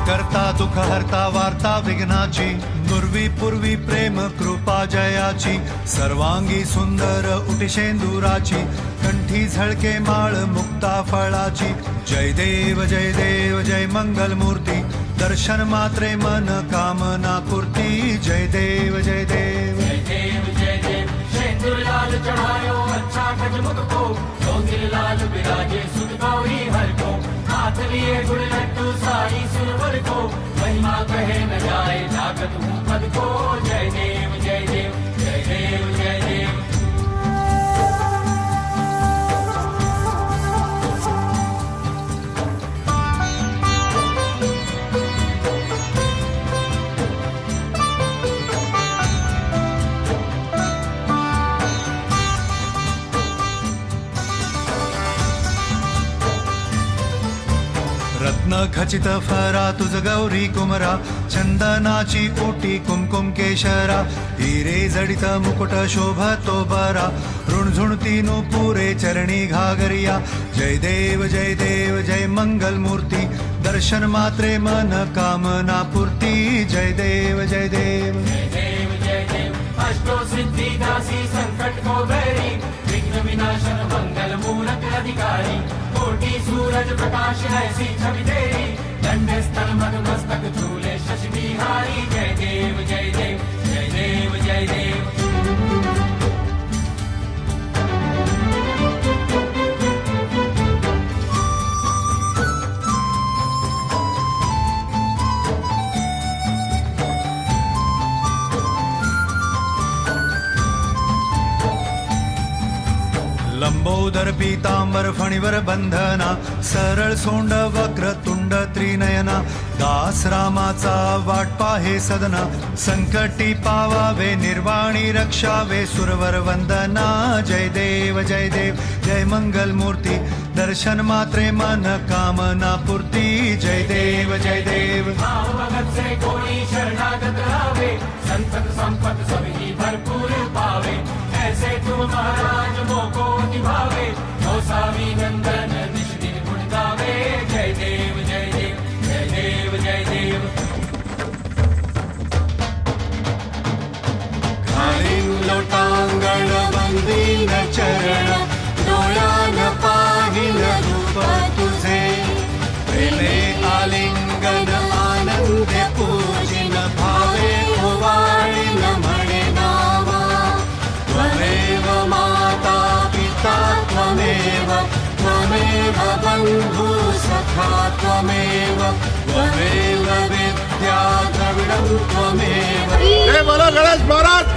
करता दुःख हरता वार्ता विघ्नाची नुर्वी पूर्वी प्रेम कृपा जयाची सर्वांगी सुंदर उटिशेंदुराची कंठी झळके माळ मुक्ता फळाची जय देव जय मंगल मूर्ती दर्शन मात्रे मन कामना पूर्ती जय देव जय देव शेंदूर लाल चढ़ायो अच्छा गजमुख को सौंदर्य लाल विराजे सुध गौरी हर को हाथ लिए गुड़ लड्डू सारी सुरवर को महिमा कहे न जाए जागत हूँ पद को जय देव जय देव जय देव जय देव। रत्न खचित फरा तुझ गौरी कुमरा चंदनाची ओटी कुमकुम केशरा हिरे जडित मुकुट शोभतो बरा ऋणझुणती पुरे चरणी घागरिया जय देव जय मंगल मूर्ती दर्शन मात्रे मन कामना पूर्ती जय देव जय देव जय देव जय देव। अष्टो सिद्धि दासी संकट को बैरी विघ्न विनाशन मंगल मूरत अधिकारी कोटि सूरज प्रकाश ऐसी छवि तेरी दंड स्थल मद मस्तक झूले शशि बिहारी जय देव जय देव जय देव जय देव। लंबोदर पीतांबर फणीवर बंधना सरळ सोंड वक्र तुंड त्रिनयना दास रामाचा वाट पाहे सदना संकटी पावावे निर्वाणी रक्षावे सुरवर वंदना जय देव जय मंगल मूर्ती दर्शन मात्रे मन कामना पूर्ती जय देव जय देव। भाव भगत से कोई शरणागत आवे संतत संपत सभी भरपूर पावे ऐसे तुम महाराज मोको निभावे गौसावी नंदन निश दिन गुण गावे जय देव जय देव जय देव जय देव। घालीन लोटांगण वंदीन चरण डोळ्यान पाहिन रूप तुझे प्रेमे आलिंगन आनंद पूजिन भावे ओवाळीन म्हणे नामा त्वमेव माता पिता त्वमेव त्वमेव बंधु सखा त्वमेव त्वमेव विद्या द्रविणं त्वमेव। जय बोलो गणेश महाराज